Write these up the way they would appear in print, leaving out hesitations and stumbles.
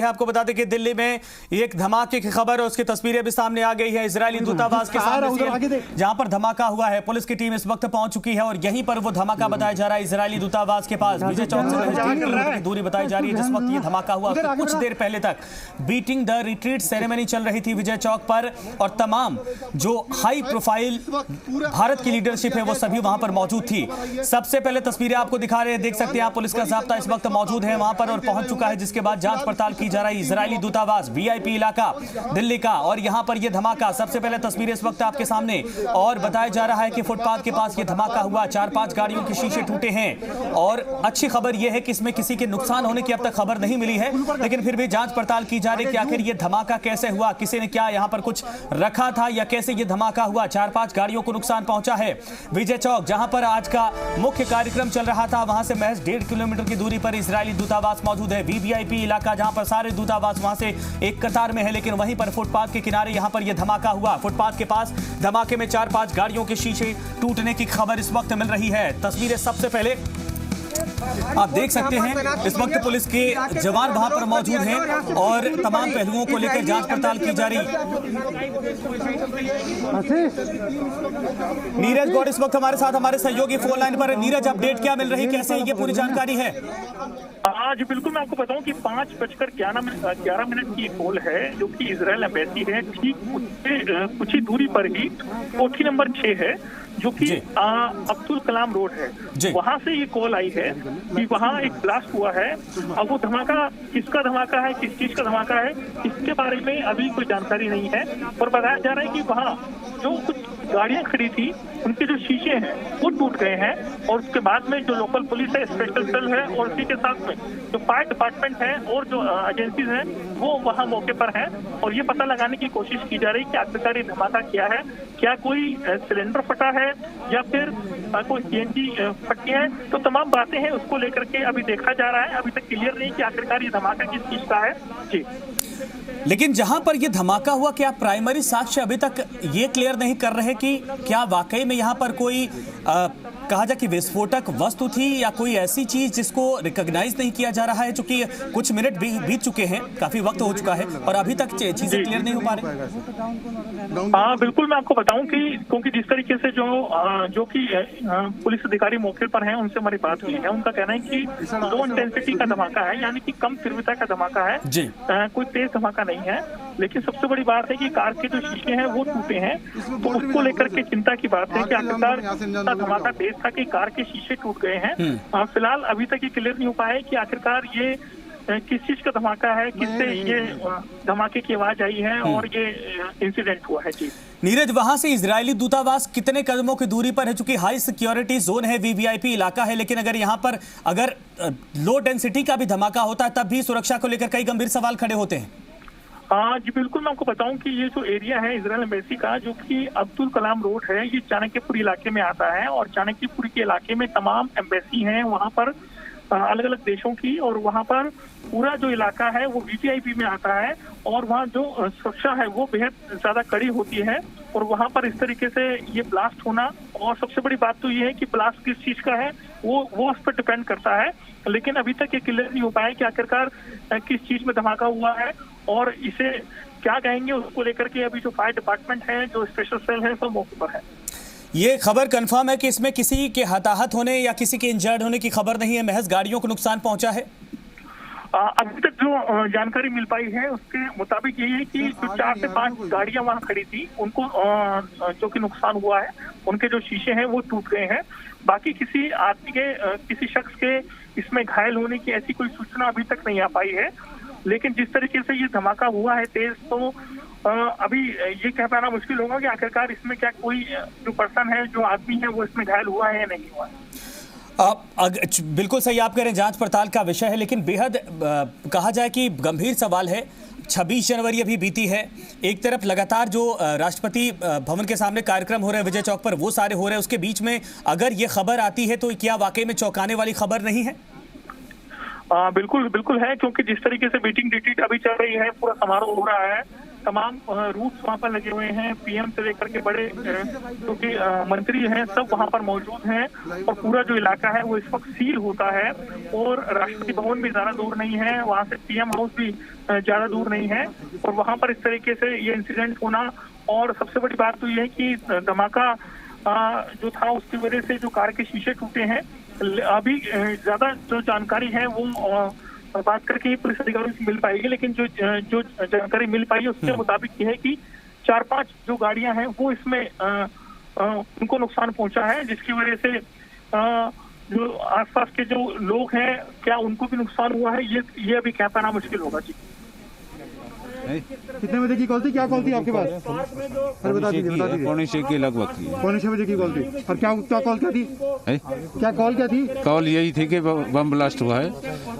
आपको बता दें कि दिल्ली में एक धमाके की खबर और उसकी तस्वीरें भी सामने आ गई है इजरायली दूतावास के सामने जहां पर धमाका हुआ है। पुलिस की टीम इस वक्त पहुंच चुकी है और यहीं पर वो धमाका बताया जा रहा है इजरायली दूतावास के पास। विजय चौक से 3 किलोमीटर की दूरी बताई जा रही है जिस वक्त ये धमाका हुआ। कुछ देर पहले तक बीटिंग द रिट्रीट सेरेमनी चल रही थी विजय चौक पर और तमाम जो हाई प्रोफाइल भारत की लीडरशिप है वो सभी वहां पर मौजूद थी। सबसे पहले तस्वीरें आपको दिखा रहे हैं, देख सकते हैं आप, पुलिस का ज़ाब्ता इस वक्त मौजूद है वहां पर और पहुंच चुका है, जिसके बाद जांच पड़ताल की जा रही है। इजरायली दूतावास वीआईपी इलाका दिल्ली का और यहां पर यह धमाका, सबसे पहले तस्वीरें इस वक्त आपके सामने और बताया जा रहा है कि फुटपाथ के पास यह धमाका हुआ। 4-5 गाड़ियों के शीशे टूटे हैं और अच्छी खबर यह है कि इसमें किसी के नुकसान होने की अब तक खबर नहीं मिली है, लेकिन फिर भी जांच पड़ताल की जा रही है कि आखिर यह धमाका कैसे हुआ, किसी ने क्या यहां पर कुछ रखा था या कैसे यह धमाका हुआ। 4-5 गाड़ियों को नुकसान पहुंचा है। विजय चौक जहां पर आज का मुख्य कार्यक्रम चल रहा था वहां से महज 1.5 किलोमीटर की दूरी पर इजरायली दूतावास मौजूद है। वीवीआईपी इलाका जहां पर सारे दूतावास वहां से एक कतार में है, लेकिन वहीं पर फुटपाथ के किनारे यहां पर यह धमाका हुआ। फुटपाथ के पास धमाके में 4-5 गाड़ियों के शीशे टूटने की खबर इस वक्त मिल रही है। तस्वीरें सबसे पहले आप देख सकते हैं, इस वक्त पुलिस के जवान वहां पर मौजूद हैं और तमाम पहलुओं को लेकर जांच पड़ताल की जा रही। नीरज गौड़ इस वक्त हमारे साथ, हमारे सहयोगी फोन लाइन पर। नीरज, अपडेट क्या मिल रही है, कैसे ये पूरी जानकारी है? जी बिल्कुल, मैं आपको बताऊं कि 5:11 की कॉल है जो कि इजराइल एम्बेसी है, ठीक उससे कुछ ही दूरी पर ही कोठी नंबर 6 है जो कि अब्दुल कलाम रोड है। वहां से ये कॉल आई है कि वहां एक ब्लास्ट हुआ है। अब वो धमाका किसका धमाका है, किस चीज का धमाका है, इसके बारे में अभी कोई जानकारी नहीं है। और बताया जा रहा है कि वहां जो कुछ गाड़ियां खड़ी थी उनके जो शीशे हैं वो टूट गए हैं और उसके बाद में जो लोकल पुलिस है, स्पेशल सेल है और उसी के साथ में जो फायर डिपार्टमेंट है और जो एजेंसीज हैं वो वहां मौके पर हैं और ये पता लगाने की कोशिश की जा रही है कि आखिरकार ये धमाका क्या है। क्या कोई सिलेंडर फटा है या फिर कोई सीएनजी फटी है, तो तमाम बातें हैं उसको लेकर के अभी देखा जा रहा है। अभी तक क्लियर नहीं कि आखिरकार ये धमाका किस चीज का है। जी, लेकिन जहां पर यह धमाका हुआ, क्या प्राइमरी साक्ष्य अभी तक ये क्लियर नहीं कर रहे कि क्या वाकई में यहां पर कोई कहा जाए कि विस्फोटक वस्तु थी या कोई ऐसी चीज जिसको रिकॉग्नाइज नहीं किया जा रहा है, चूंकि कुछ मिनट बीत चुके हैं, काफी वक्त हो चुका है और अभी तक चीजें क्लियर नहीं हो पा रही। बिल्कुल, मैं आपको बताऊं कि क्योंकि जिस तरीके से जो कि पुलिस अधिकारी मौके पर हैं उनसे हमारी बात हुई है, उनका कहना है कि लो इंटेंसिटी का धमाका है, यानी कि कम तीव्रता का धमाका है, कोई तेज धमाका नहीं है। लेकिन सबसे बड़ी बात है कि कार के जो शीशे हैं वो टूटे हैं, तो उसको लेकर के चिंता की बात है कि आखिरकार धमाका तेज था कि कार के शीशे टूट गए हैं। फिलहाल अभी तक ये क्लियर नहीं हो पाया कि आखिरकार ये किस चीज का धमाका है, किससे ये धमाके की आवाज आई है और ये इंसिडेंट हुआ है। जी नीरज, वहां से इजरायली दूतावास कितने कदमों की दूरी पर है? चूंकि हाई सिक्योरिटी जोन है, वीवीआईपी इलाका है, लेकिन अगर यहाँ पर अगर लो डेंसिटी का भी धमाका होता है तब भी सुरक्षा को लेकर कई गंभीर सवाल खड़े होते हैं। जी बिल्कुल, मैं आपको बताऊं कि ये जो एरिया है इजराइल एम्बेसी का जो कि अब्दुल कलाम रोड है, ये चाणक्यपुर इलाके में आता है और चाणक्यपुर के इलाके में तमाम एम्बेसी हैं वहां पर अलग अलग देशों की, और वहां पर पूरा जो इलाका है वो वीवीआईपी में आता है और वहाँ जो सुरक्षा है वो बेहद ज्यादा कड़ी होती है। और वहां पर इस तरीके से ये ब्लास्ट होना, और सबसे बड़ी बात तो ये है कि ब्लास्ट किस चीज का है वो उस पर डिपेंड करता है। लेकिन अभी तक ये क्लियर नहीं हो पाया कि आखिरकार किस चीज में धमाका हुआ है और इसे क्या कहेंगे, उसको लेकर के अभी जो फायर डिपार्टमेंट है, जो स्पेशल सेल है, सब मौके पर है। ये खबर कंफर्म है कि इसमें किसी के हताहत होने या किसी के इंजर्ड होने की खबर नहीं है, महज गाड़ियों को नुकसान पहुंचा है? अभी तक जो जानकारी मिल पाई है उसके मुताबिक ये है कि जो 4 से 5 गाड़ियां वहां खड़ी थी उनको जो कि नुकसान हुआ है, उनके जो शीशे हैं वो टूट गए हैं। बाकी किसी आदमी के, किसी शख्स के इसमें घायल होने की ऐसी कोई सूचना अभी तक नहीं आ पाई है। लेकिन जिस तरीके से ये धमाका हुआ है तेज, तो अभी ये कह पाना मुश्किल होगा कि आखिरकार इसमें क्या कोई जो पर्सन है, जो आदमी है, वो इसमें घायल हुआ है या नहीं हुआ है। बिल्कुल सही आप कह रहे हैं, जांच पड़ताल का विषय है, लेकिन बेहद कहा जाए कि गंभीर सवाल है। 26 जनवरी अभी बीती है, एक तरफ लगातार जो राष्ट्रपति भवन के सामने कार्यक्रम हो रहे हैं विजय चौक पर वो सारे हो रहे हैं, उसके बीच में अगर ये खबर आती है तो क्या वाकई में चौंकाने वाली खबर नहीं है? बिल्कुल बिल्कुल है, क्योंकि जिस तरीके से बीटिंग रिट्रीट अभी चल रही है, पूरा समारोह हो रहा है, तमाम रूट्स वहां पर लगे हुए हैं। पीएम से लेकर के बड़े जो कि मंत्री हैं सब वहां पर मौजूद हैं और पूरा जो इलाका है वो इस वक्त सील होता है। और राष्ट्रपति भवन भी ज्यादा दूर नहीं है, वहां से पीएम हाउस भी ज्यादा दूर नहीं है और वहां पर इस तरीके से ये इंसिडेंट होना। और सबसे बड़ी बात तो ये है कि धमाका जो था उसकी वजह से जो कार के शीशे टूटे हैं। अभी ज्यादा जो जानकारी है वो बात करके पुलिस अधिकारियों से मिल पाएगी, लेकिन जो जानकारी मिल पाई है उसके मुताबिक ये है कि 4-5 जो गाड़ियां हैं वो इसमें उनको नुकसान पहुंचा है, जिसकी वजह से जो आसपास के जो लोग हैं क्या उनको भी नुकसान हुआ है ये अभी कह पाना मुश्किल होगा। जी कितने बजे की कॉल थी? क्या कॉल थी आपके पास? अरे बता दीजिए। पौने 6 के लगभग थी। पौने 6 बजे की कॉल थी। और क्या कॉल क्या थी? क्या कॉल क्या थी? कॉल यही थी कि बम ब्लास्ट हुआ है,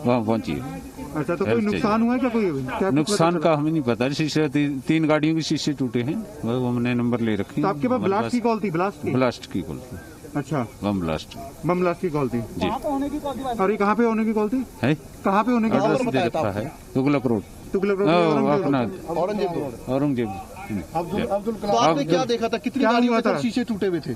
वहाँ पहुंचिए। अच्छा, तो कोई नुकसान हुआ है क्या? कोई नुकसान का हमें नहीं पता। शीशे 3 गाड़ियों के शीशे टूटे हैं, वो हमने नंबर ले रखे। तो आपके पास ब्लास्ट की कॉल थी? ब्लास्ट की कॉल थी। अच्छा, बम ब्लास्ट की कॉल थी जी। और ये कहाँ पे होने की कॉल थी? कहाँ पे होने की? है तुगलक रोड, अपना औरंगजेब। बाद में क्या देखा था? कितनी गाड़ियों के शीशे टूटे हुए थे?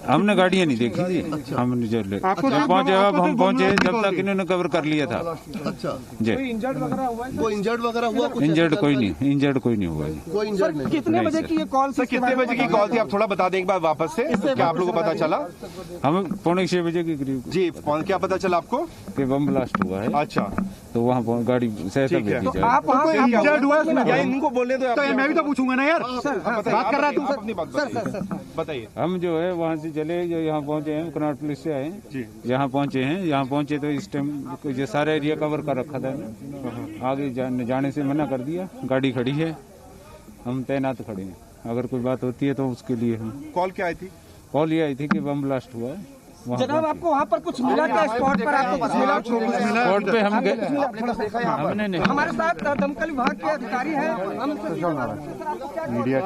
हमने गाड़ियाँ नहीं देखी थी। हमने जब पहुंचे हम पहुंचे जब तक इन्होंने कवर कर लिया था। अच्छा जी। इंजर्ड वगैरह हुआ? इंजर्ड कोई नहीं हुआ। कोई इंजर्ड नहीं। कितने बजे की ये कॉल? सर कितने बजे की कॉल थी? आप थोड़ा बता दें एक बार वापस से, क्या आप लोगों को पता चला? हमें पौने 6 बजे के करीब जी। क्या पता चला आपको? कि बम ब्लास्ट हुआ है। अच्छा, तो वहाँ गाड़ी सहसा भेजी जाए। आप इंजर्ड हुआ है? इनको बोलने दो। मैं भी तो पूछूंगा ना यार, बात कर रहा तू। अपनी बात बताइए। हम जो है वहाँ से चले, जो यहाँ पहुँचे हैं कनाट पुलिस से आए जी। यहाँ पहुँचे तो इस टाइम ये सारा एरिया कवर कर रखा था। आगे जाने से मना कर दिया। गाड़ी खड़ी है, हम तैनात खड़े हैं। अगर कोई बात होती है तो उसके लिए हम। कॉल क्या आई थी? कॉल ये आई थी कि बम ब्लास्ट हुआ है। जनाब आपको वहाँ पर कुछ मिला क्या? स्पॉट पर आपको कुछ मिला? स्पॉट पे हम गए, हमने नहीं। हमारे साथ दमकल विभाग के अधिकारी हैं, हम मीडिया।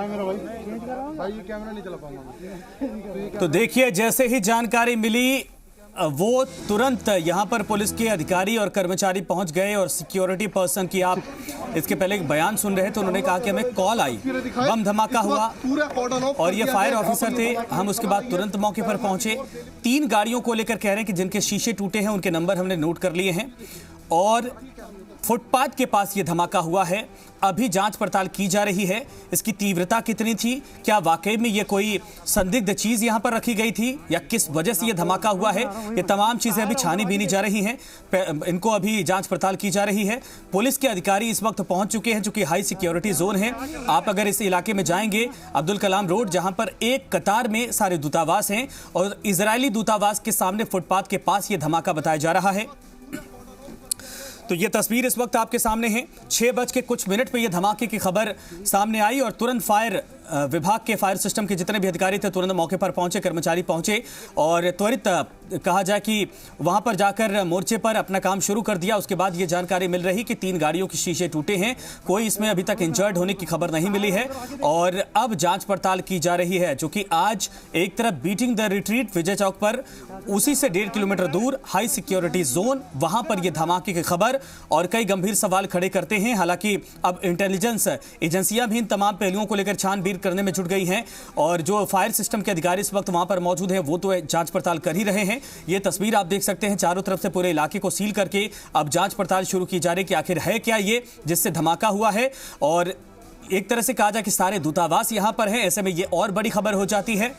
तो देखिए, जैसे ही जानकारी मिली वो तुरंत यहां पर पुलिस के अधिकारी और कर्मचारी पहुंच गए। और सिक्योरिटी पर्सन की आप इसके पहले एक बयान सुन रहे थे, उन्होंने कहा कि हमें कॉल आई, बम धमाका हुआ और ये फायर ऑफिसर थे। हम उसके बाद तुरंत मौके पर पहुंचे। 3 गाड़ियों को लेकर कह रहे हैं कि जिनके शीशे टूटे हैं उनके नंबर हमने नोट कर लिए हैं और फुटपाथ के पास ये धमाका हुआ है। अभी जांच पड़ताल की जा रही है, इसकी तीव्रता कितनी थी, क्या वाकई में ये कोई संदिग्ध चीज यहां पर रखी गई थी या किस वजह से ये धमाका हुआ है, ये तमाम चीजें अभी छानी बीनी जा रही हैं। इनको अभी जांच पड़ताल की जा रही है। पुलिस के अधिकारी इस वक्त पहुंच चुके हैं, जो कि हाई सिक्योरिटी जोन है। आप अगर इस इलाके में जाएंगे, अब्दुल कलाम रोड, जहां पर एक कतार में सारे दूतावास हैं और इजरायली दूतावास के सामने फुटपाथ के पास ये धमाका बताया जा रहा है। तो ये तस्वीर इस वक्त आपके सामने है। 6 बज के कुछ मिनट पे ये धमाके की खबर सामने आई और तुरंत फायर विभाग के फायर सिस्टम के जितने भी अधिकारी थे तुरंत मौके पर पहुंचे, कर्मचारी पहुंचे और त्वरित कहा जाए कि वहां पर जाकर मोर्चे पर अपना काम शुरू कर दिया। उसके बाद ये जानकारी मिल रही कि 3 गाड़ियों के शीशे टूटे हैं, कोई इसमें अभी तक इंजर्ड होने की खबर नहीं मिली है और अब जांच पड़ताल की जा रही है। जो कि आज एक तरफ beating the retreat Vijay Chowk पर, उसी से 1.5 किलोमीटर दूर हाई सिक्योरिटी जोन, वहां पर यह धमाके की खबर और कई गंभीर सवाल खड़े करते हैं। हालांकि अब इंटेलिजेंस एजेंसियां भी इन तमाम पहलुओं को लेकर छानबीन करने में जुट गई हैं और जो फायर सिस्टम के अधिकारी इस वक्त वहां पर मौजूद हैं वो तो जांच पड़ताल कर ही रहे हैं। ये तस्वीर आप देख सकते हैं, चारों तरफ से पूरे इलाके को सील करके अब जांच पड़ताल शुरू की जा रही है कि आखिर है क्या ये जिससे धमाका हुआ है। और एक तरह से कहा जाए कि सारे दूतावास यहां पर हैं, ऐसे में ये और बड़ी खबर हो जाती है।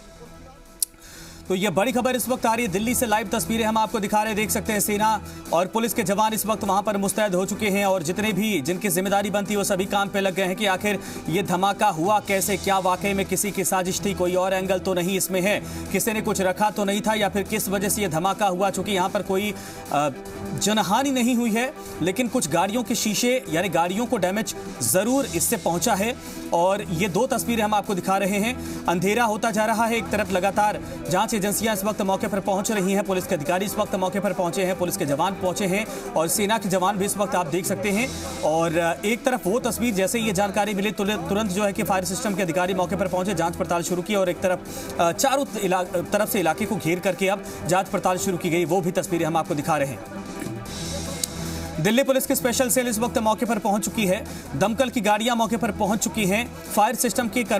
तो ये बड़ी खबर इस वक्त आ रही है दिल्ली से। लाइव तस्वीरें हम आपको दिखा रहे हैं, देख सकते हैं सेना और पुलिस के जवान इस वक्त वहां पर मुस्तैद हो चुके हैं और जितने भी जिनकी जिम्मेदारी बनती है वो सभी काम पे लग गए हैं कि आखिर ये धमाका हुआ कैसे, क्या वाकई में किसी की साजिश थी, कोई और एंगल तो नहीं इसमें है, किसी ने कुछ रखा तो नहीं था या फिर किस वजह से ये धमाका हुआ। चूंकि यहाँ पर कोई जनहानि नहीं हुई है लेकिन कुछ गाड़ियों के शीशे यानी गाड़ियों को डैमेज जरूर इससे पहुंचा है। और ये 2 तस्वीरें हम आपको दिखा रहे हैं। अंधेरा होता जा रहा है, एक तरफ लगातार जांच एजेंसियां इस वक्त मौके पर पहुंच रही हैं, पुलिस के अधिकारी इस वक्त मौके पर पहुंचे हैं, पुलिस के जवान पहुंचे हैं और सेना के जवान भी इस वक्त आप देख सकते हैं। और एक तरफ वो तस्वीर, जैसे ये जानकारी मिली तुरंत जो है कि फायर सिस्टम के अधिकारी मौके पर पहुंचे, जांच पड़ताल शुरू की और एक तरफ चारों तरफ से इलाके को घेर करके अब जांच पड़ताल शुरू की गई, वो भी तस्वीरें हम आपको दिखा रहे हैं। दिल्ली पुलिस की स्पेशल सेल इस वक्त मौके पर पहुंच चुकी है। दमकल की गाड़ियां मौके पर पहुंच चुकी हैं। फायर सिस्टम की